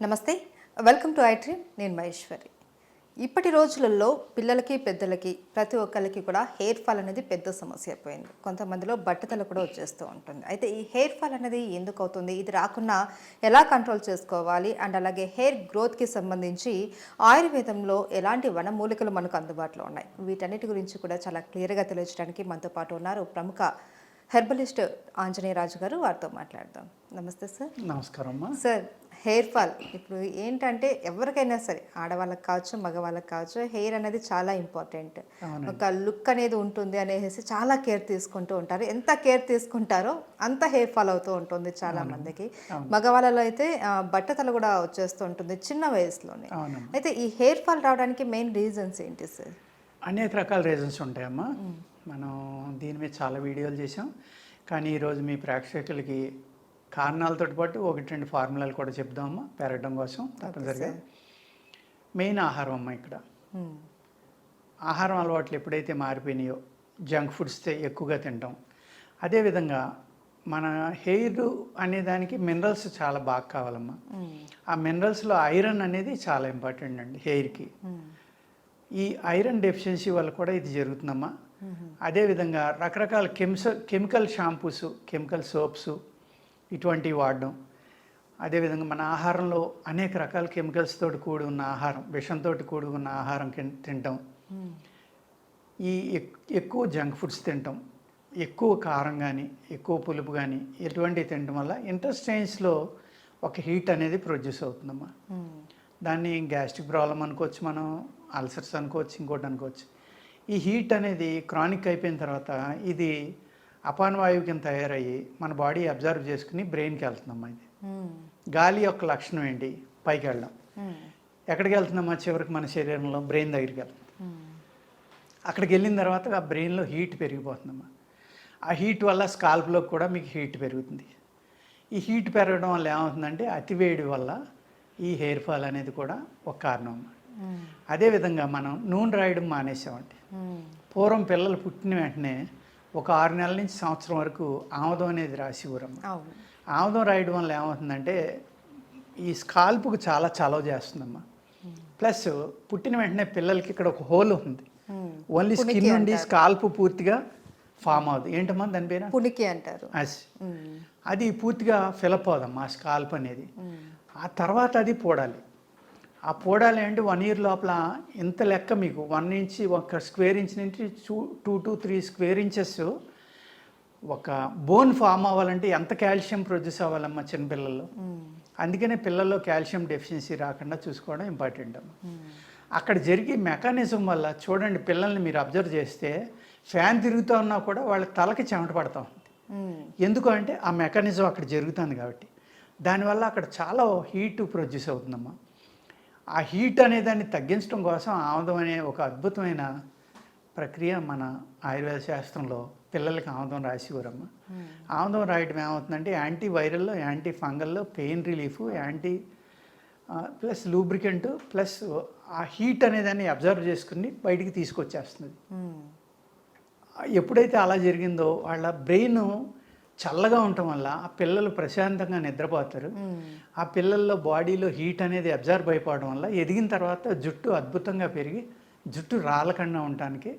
నమస్తే, welcome to ఐట్రీమ్. నేను మహేశ్వరి. ఇప్పటి రోజులలో పిల్లలకి పెద్దలకి ప్రతి ఒక్కరికి కూడా హెయిర్ ఫాల్ అనేది పెద్ద సమస్య అయిపోయింది. కొంతమందిలో బట్టతల కూడా వచ్చేస్తూ ఉంటుంది. అయితే ఈ హెయిర్ ఫాల్ అనేది ఎందుకు అవుతుంది, ఇది రాకుండా ఎలా కంట్రోల్ చేసుకోవాలి, అండ్ అలాగే హెయిర్ గ్రోత్కి సంబంధించి ఆయుర్వేదంలో ఎలాంటి వనమూలికలు మనకు అందుబాటులో ఉన్నాయి, వీటన్నిటి గురించి కూడా చాలా క్లియర్గా తెలియజేయడానికి మనతో పాటు ఉన్నారు ప్రముఖ హెర్బలిస్ట్ ఆంజనేయరాజు గారు. వారితో మాట్లాడదాం. నమస్తే సార్. నమస్కారం అమ్మా. సార్, హెయిర్ ఫాల్ ఇప్పుడు ఏంటంటే ఎవరికైనా సరే, ఆడవాళ్ళకి కావచ్చు మగవాళ్ళకి కావచ్చు, హెయిర్ అనేది చాలా ఇంపార్టెంట్. ఒక లుక్ అనేది ఉంటుంది అనేసి చాలా కేర్ తీసుకుంటూ ఉంటారు. ఎంత కేర్ తీసుకుంటారో అంత హెయిర్ ఫాల్ అవుతూ ఉంటుంది చాలా మందికి. మగవాళ్ళలో అయితే బట్టతల కూడా వచ్చేస్తూ ఉంటుంది చిన్న వయసులోనే. అయితే ఈ హెయిర్ ఫాల్ రావడానికి మెయిన్ రీజన్స్ ఏంటి సార్? అనేక రకాల రీజన్స్ ఉంటాయమ్మా. మనం దీని మీద చాలా వీడియోలు చేసాం, కానీ ఈరోజు మీ ప్రేక్షకులకి కారణాలతో పాటు ఒకటి రెండు ఫార్ములాలు కూడా చెప్దామమ్మా పెరగడం కోసం. తప్పనిసరిగా మెయిన్ ఆహారం అమ్మ. ఇక్కడ ఆహారం అలవాట్లు ఎప్పుడైతే మారిపోయినాయో, జంక్ ఫుడ్స్ ఎక్కువగా తింటాం. అదేవిధంగా మన హెయిర్ అనే దానికి మినరల్స్ చాలా బాగా కావాలమ్మా. ఆ మినరల్స్లో ఐరన్ అనేది చాలా ఇంపార్టెంట్ అండి హెయిర్కి. ఈ ఐరన్ డెఫిషియన్సీ వల్ల కూడా ఇది జరుగుతుందమ్మా. అదేవిధంగా రకరకాల కెమికల్ షాంపూస్, కెమికల్ సోప్స్ ఇటువంటివి వాడడం. అదేవిధంగా మన ఆహారంలో అనేక రకాల కెమికల్స్ తోటి కూడి ఉన్న ఆహారం, విషంతో కూడి ఉన్న ఆహారం తింటాం. ఈ ఎక్కువ జంక్ ఫుడ్స్ తింటాం, ఎక్కువ కారం కానీ ఎక్కువ పులుపు కానీ ఇటువంటివి తినడం వల్ల ఇంటెస్టైన్స్లో ఒక హీట్ అనేది ప్రొడ్యూస్ అవుతుందమ్మా. దాన్ని గ్యాస్ట్రిక్ ప్రాబ్లం అనుకోవచ్చు, మనం అల్సర్స్ అనుకోవచ్చు, ఇంకోటి అనుకోవచ్చు. ఈ హీట్ అనేది క్రానిక్ అయిపోయిన తర్వాత ఇది అపానవాయువు కింద తయారయ్యి మన బాడీ అబ్జర్వ్ చేసుకుని బ్రెయిన్కి వెళ్తుందమ్మా. ఇది గాలి యొక్క లక్షణం ఏంటి? పైకి వెళ్ళడం. ఎక్కడికి వెళ్తుందమ్మా? చివరికి మన శరీరంలో బ్రెయిన్ దగ్గరికి వెళ్తుంది. అక్కడికి వెళ్ళిన తర్వాత ఆ బ్రెయిన్లో హీట్ పెరిగిపోతుందమ్మా. ఆ హీట్ వల్ల స్కాల్ప్లో కూడా మీకు హీట్ పెరుగుతుంది. ఈ హీట్ పెరగడం వల్ల ఏమవుతుందంటే అతివేడి వల్ల ఈ హెయిర్ ఫాల్ అనేది కూడా ఒక కారణం అమ్మా. అదేవిధంగా మనం నూనె రాయడం మానేసామంటే, పూర్వం పిల్లలు పుట్టిన వెంటనే ఒక 6 నెలల నుంచి సంవత్సరం వరకు ఆముదం అనేది రాసివ్వరమ్మా. ఆముదం రాయడం వల్ల ఏమవుతుందంటే ఈ స్కాల్ప్కు చాలా చలవ చేస్తుందమ్మా. ప్లస్ పుట్టిన వెంటనే పిల్లలకి ఇక్కడ ఒక హోల్ ఉంది, ఓన్లీ స్కిన్ నుండి స్కాల్ప్ పూర్తిగా ఫామ్ అవుతుంది. ఏంటమ్మా దాని పేరు? పునికి అంటారు. అది పూర్తిగా ఫిలప్ అవుదమ్మా ఆ స్కాల్ప్ అనేది. ఆ తర్వాత అది పోడాలి. ఆ పోడాలి అంటే 1 ఇయర్ లోపల ఇంత లెక్క మీకు 1 ఇంచ్, ఒక స్క్వేర్ ఇంచ్ నుంచి 2 to 3 స్క్వేర్ ఇంచెస్ ఒక బోన్ ఫామ్ అవ్వాలంటే ఎంత కాల్షియం ప్రొడ్యూస్ అవ్వాలమ్మా చిన్నపిల్లల్లో. అందుకనే పిల్లల్లో కాల్షియం డెఫిషియన్సీ రాకుండా చూసుకోవడం ఇంపార్టెంట్ అమ్మా. అక్కడ జరిగే మెకానిజం వల్ల చూడండి, పిల్లల్ని మీరు అబ్జర్వ్ చేస్తే ఫ్యాన్ తిరుగుతూ ఉన్నా కూడా వాళ్ళ తలకి చెమట పడతా ఉంది. ఎందుకు అంటే ఆ మెకానిజం అక్కడ జరుగుతుంది కాబట్టి. దానివల్ల అక్కడ చాలా హీట్ ప్రొడ్యూస్ అవుతుందమ్మా. ఆ హీట్ అనే దాన్ని తగ్గించడం కోసం ఆముదం అనే ఒక అద్భుతమైన ప్రక్రియ మన ఆయుర్వేద శాస్త్రంలో పిల్లలకి ఆముదం రాసివ్వరమ్మా. ఆముదం రాయడం ఏమవుతుందంటే యాంటీ వైరల్లో, యాంటీ ఫంగల్లో, pain relief, anti plus lubricant, plus ఆ హీట్ అనేదాన్ని అబ్జర్వ్ చేసుకుని బయటికి తీసుకొచ్చేస్తుంది. ఎప్పుడైతే అలా జరిగిందో వాళ్ళ బ్రెయిన్ చల్లగా ఉండటం వల్ల ఆ పిల్లలు ప్రశాంతంగా నిద్రపోతారు. ఆ పిల్లల్లో బాడీలో హీట్ అనేది అబ్జర్వ్ అయిపోవడం వల్ల ఎదిగిన తర్వాత జుట్టు అద్భుతంగా పెరిగి జుట్టు రాలకుండా ఉండటానికి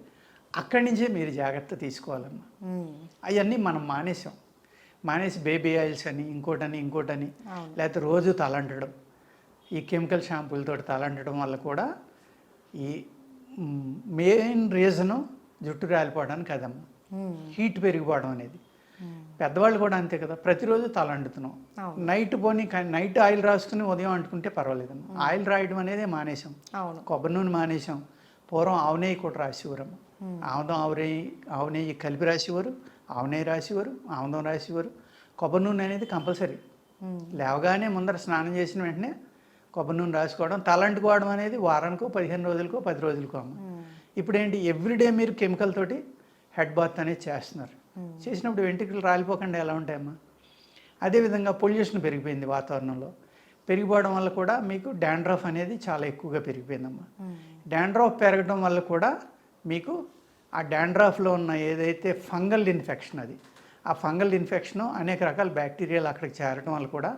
అక్కడి నుంచే మీరు జాగ్రత్త తీసుకోవాలమ్మా. అవన్నీ మనం మానేసి బేబీ ఆయిల్స్ అని ఇంకోటని లేకపోతే రోజు తలంటడం, ఈ కెమికల్ షాంపూలతో తలంటడం వల్ల కూడా ఈ మెయిన్ రీజను జుట్టు రాలిపోవడానికి అదమ్మా, హీట్ పెరిగిపోవడం అనేది. పెద్దవాళ్ళు కూడా అంతే కదా, ప్రతిరోజు తల అంటుతున్నాం. నైట్ పోనీ నైట్ ఆయిల్ రాసుకుని ఉదయం అంటుకుంటే పర్వాలేదమ్మా. ఆయిల్ రాయడం అనేది మానేసాం, కొబ్బరి నూనె మానేసాం. పూర్వం ఆవు నెయ్యి కూడా రాసివ్వరమ్మా. ఆముదం ఆవు నెయ్యి కలిపి రాసివ్వరు, ఆవు నెయ్యి రాసివ్వరు, ఆముదం రాసివ్వరు. కొబ్బరి నూనె అనేది కంపల్సరీ. లేవగానే ముందర స్నానం చేసిన వెంటనే కొబ్బరి నూనె రాసుకోవడం, తలంటుకోవడం అనేది వారానికో 15 రోజులకో 10 రోజులకో అమ్మ. ఇప్పుడు ఏంటి, ఎవ్రీడే మీరు కెమికల్ తోటి హెడ్ బాత్ అనేది చేస్తున్నారు. చేసినప్పుడు వెంట్రుకలు రాలిపోకుండా ఎలా ఉంటాయమ్మా. అదేవిధంగా పొల్యూషన్ పెరిగిపోయింది వాతావరణంలో. పెరిగిపోవడం వల్ల కూడా మీకు డాండ్రఫ్ అనేది చాలా ఎక్కువగా పెరిగిపోయిందమ్మా. డాండ్రఫ్ పెరగడం వల్ల కూడా మీకు ఆ డాండ్రఫ్లో ఉన్న ఏదైతే ఫంగల్ ఇన్ఫెక్షన్, అది ఆ ఫంగల్ ఇన్ఫెక్షను అనేక రకాల బ్యాక్టీరియాలు అక్కడికి చేరడం వల్ల కూడా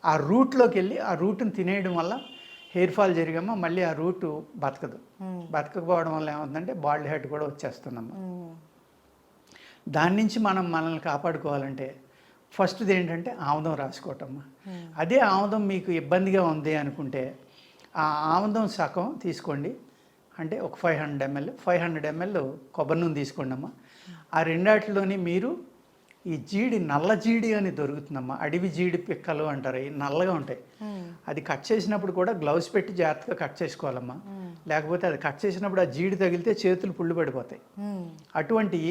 ఆ రూట్లోకి వెళ్ళి ఆ రూట్ని తినేయడం వల్ల హెయిర్ ఫాల్ జరిగామా మళ్ళీ ఆ రూట్ బతకదు. బతకపోవడం వల్ల ఏమవుతుందంటే బాల్డ్ హెడ్ కూడా వచ్చేస్తుందమ్మా. దాని నుంచి మనం మనల్ని కాపాడుకోవాలంటే ఫస్ట్ది ఏంటంటే ఆముదం రాసుకోవటమ్మా. అదే ఆముదం మీకు ఇబ్బందిగా ఉంది అనుకుంటే ఆ ఆముదం సగం తీసుకోండి. అంటే ఒక 500 ml కొబ్బరి నూనె తీసుకోండి అమ్మా. ఆ రెండాటిలోని మీరు ఈ జీడి నల్ల జీడి అని దొరుకుతుందమ్మా. అడవి జీడి పిక్కలు అంటారు, ఈ నల్లగా ఉంటాయి. అది కట్ చేసినప్పుడు కూడా గ్లౌస్ పెట్టి జాగ్రత్తగా కట్ చేసుకోవాలమ్మా. లేకపోతే అది కట్ చేసినప్పుడు ఆ జీడి తగిలితే చేతులు పుళ్ళు పడిపోతాయి. అటువంటి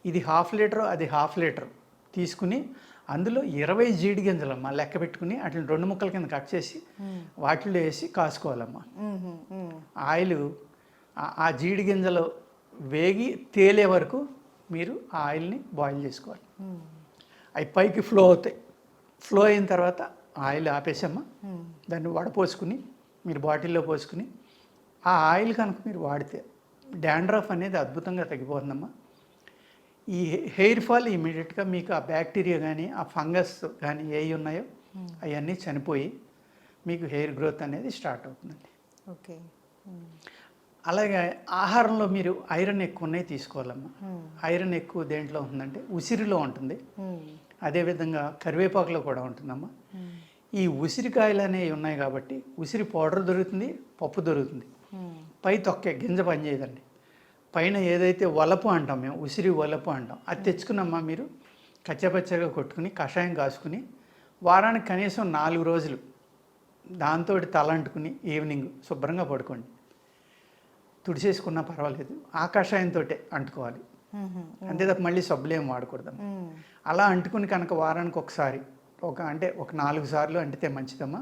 ఇది 1/2 లీటర్, అది 1/2 లీటర్ తీసుకుని అందులో 20 జీడి గింజలమ్మా లెక్క పెట్టుకుని వాటిని 2 ముక్కల కింద కట్ చేసి వాటిలో వేసి కాసుకోవాలమ్మా. ఆయిల్ ఆ జీడి గింజలు వేగి తేలే వరకు మీరు ఆ ఆయిల్ని బాయిల్ చేసుకోవాలి. అవి పైకి ఫ్లో అవుతాయి. ఫ్లో అయిన తర్వాత ఆయిల్ ఆపేసమ్మా. దాన్ని వడపోసుకుని మీరు బాటిల్లో పోసుకుని ఆ ఆయిల్ కనుక మీరు వాడితే డాండ్రఫ్ అనేది అద్భుతంగా తగ్గిపోతుందమ్మా. ఈ హెయిర్ ఫాల్ ఇమీడియట్గా మీకు ఆ బ్యాక్టీరియా కానీ ఆ ఫంగస్ కానీ ఏవి ఉన్నాయో అవన్నీ చనిపోయి మీకు హెయిర్ గ్రోత్ అనేది స్టార్ట్ అవుతుందండి. ఓకే. అలాగే ఆహారంలో మీరు ఐరన్ ఎక్కువ ఉన్నాయి తీసుకోవాలమ్మా. ఐరన్ ఎక్కువ దేంట్లో ఉంటుందంటే ఉసిరిలో ఉంటుంది. అదేవిధంగా కరివేపాకులో కూడా ఉంటుందమ్మా. ఈ ఉసిరికాయలు అనేవి ఉన్నాయి కాబట్టి ఉసిరి పౌడర్ దొరుకుతుంది, పప్పు దొరుకుతుంది. పై తొక్కే గింజ పనిచేయదండి. పైన ఏదైతే వలపు అంటాం మేము, ఉసిరి వలపు అంటాం, అది తెచ్చుకున్నమ్మా మీరు కచ్చపచ్చగా కొట్టుకుని కషాయం కాసుకుని వారానికి కనీసం 4 రోజులు దాంతో తల అంటుకుని ఈవినింగ్ శుభ్రంగా పడుకోండి. తుడిచేసుకున్నా పర్వాలేదు, ఆ కషాయంతో అంటుకోవాలి. అంతే తప్ప మళ్ళీ సబ్బులు ఏం వాడకూడదు. అలా అంటుకుని కనుక వారానికి ఒకసారి ఒక 4 సార్లు అంటితే మంచిదమ్మా.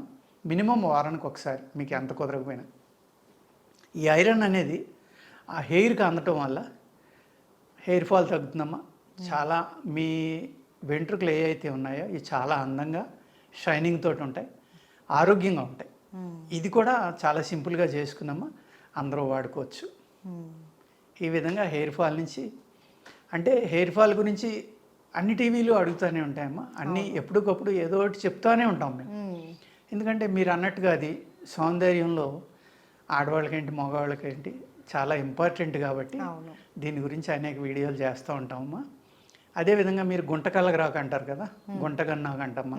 మినిమం వారానికి ఒకసారి మీకు ఎంత కుదరకపోయినా. ఈ ఐరన్ అనేది ఆ హెయిర్కి అందటం వల్ల హెయిర్ ఫాల్ తగ్గుతుందమ్మా. చాలా మీ వెంట్రుకలు ఏ అయితే ఉన్నాయో ఇవి చాలా అందంగా షైనింగ్ తోటి ఉంటాయి, ఆరోగ్యంగా ఉంటాయి. ఇది కూడా చాలా సింపుల్గా చేసుకున్నామా, అందరూ వాడుకోవచ్చు. ఈ విధంగా హెయిర్ ఫాల్ నుంచి అంటే హెయిర్ ఫాల్ గురించి అన్ని టీవీలు అడుగుతూనే ఉంటాయమ్మా. అన్నీ ఎప్పటికప్పుడు ఏదో ఒకటి చెప్తూనే ఉంటాం మేము. ఎందుకంటే మీరు అన్నట్టుగా అది సౌందర్యంలో ఆడవాళ్ళకేంటి మగవాళ్ళకేంటి చాలా ఇంపార్టెంట్ కాబట్టి దీని గురించి అనేక వీడియోలు చేస్తూ ఉంటామమ్మా. అదేవిధంగా మీరు గుంటకల్లగరాకు అంటారు కదా, గుంటగన్నాకు అంటమ్మా.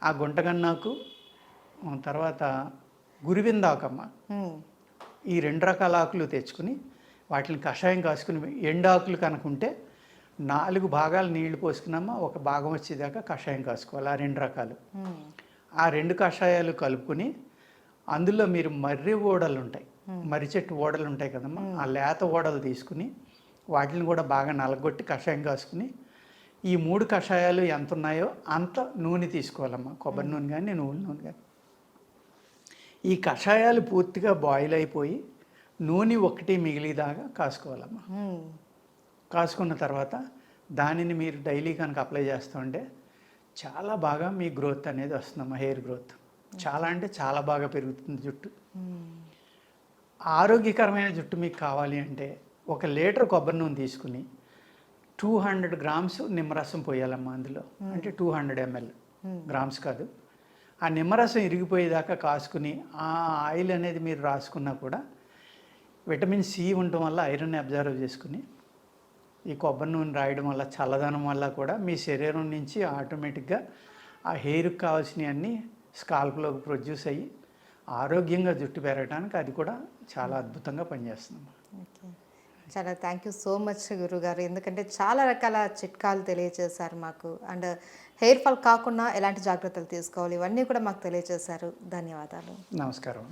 ఆ గుంటగన్నాకు తర్వాత గురివిందాకమ్మ, ఈ 2 రకాల ఆకులు తెచ్చుకుని వాటిని కషాయం కాసుకుని ఎండాకులు కనుకుంటే 4 భాగాలు నీళ్లు పోసుకున్నామా, ఒక భాగం వచ్చేదాకా కషాయం కాసుకోవాలి. ఆ 2 రకాలు, ఆ 2 కషాయాలు కలుపుకొని అందులో మీరు మర్రి ఓడలు ఉంటాయి, మర్రి చెట్టు ఓడలు ఉంటాయి కదమ్మా, ఆ లేత ఓడలు తీసుకుని వాటిని కూడా బాగా నలగొట్టి కషాయం కాసుకుని ఈ 3 కషాయాలు ఎంత ఉన్నాయో అంత నూనె తీసుకోవాలమ్మా. కొబ్బరి నూనె కానీ నువ్వుల నూనె కానీ. ఈ కషాయాలు పూర్తిగా బాయిల్ అయిపోయి నూనె ఒకటి మిగిలిదాకా కాసుకోవాలమ్మా. కాసుకున్న తర్వాత దానిని మీరు డైలీ కనుక అప్లై చేస్తూ ఉంటే చాలా బాగా మీ గ్రోత్ అనేది వస్తుందమ్మా. హెయిర్ గ్రోత్ చాలా అంటే చాలా బాగా పెరుగుతుంది జుట్టు. ఆరోగ్యకరమైన జుట్టు మీకు కావాలి అంటే 1 లీటర్ కొబ్బరి నూనె తీసుకుని 200 గ్రామ్స్ నిమ్మరసం పోయాలమ్మా అందులో. అంటే 200 ml, గ్రామ్స్ కాదు. ఆ నిమ్మరసం ఇరిగిపోయేదాకా కాసుకుని ఆ ఆయిల్ అనేది మీరు రాసుకున్నా కూడా విటమిన్ సి ఉండటం వల్ల ఐరన్ అబ్జర్వ్ చేసుకుని ఈ కొబ్బరి నూనె రాయడం వల్ల చల్లదనం వల్ల కూడా మీ శరీరం నుంచి ఆటోమేటిక్గా ఆ హెయిర్కి కావాల్సినవన్నీ స్కాల్ప్లోకి ప్రొడ్యూస్ అయ్యి ఆరోగ్యంగా జుట్టు పెరగడానికి అది కూడా చాలా అద్భుతంగా పనిచేస్తుంది. ఓకే, చాలా థ్యాంక్ యూ సో మచ్ గురుగారు. ఎందుకంటే చాలా రకాల చిట్కాలు తెలియజేశారు మాకు. అండ్ హెయిర్ ఫాల్ కాకుండా ఎలాంటి జాగ్రత్తలు తీసుకోవాలి ఇవన్నీ కూడా మాకు తెలియజేశారు. ధన్యవాదాలు. నమస్కారం.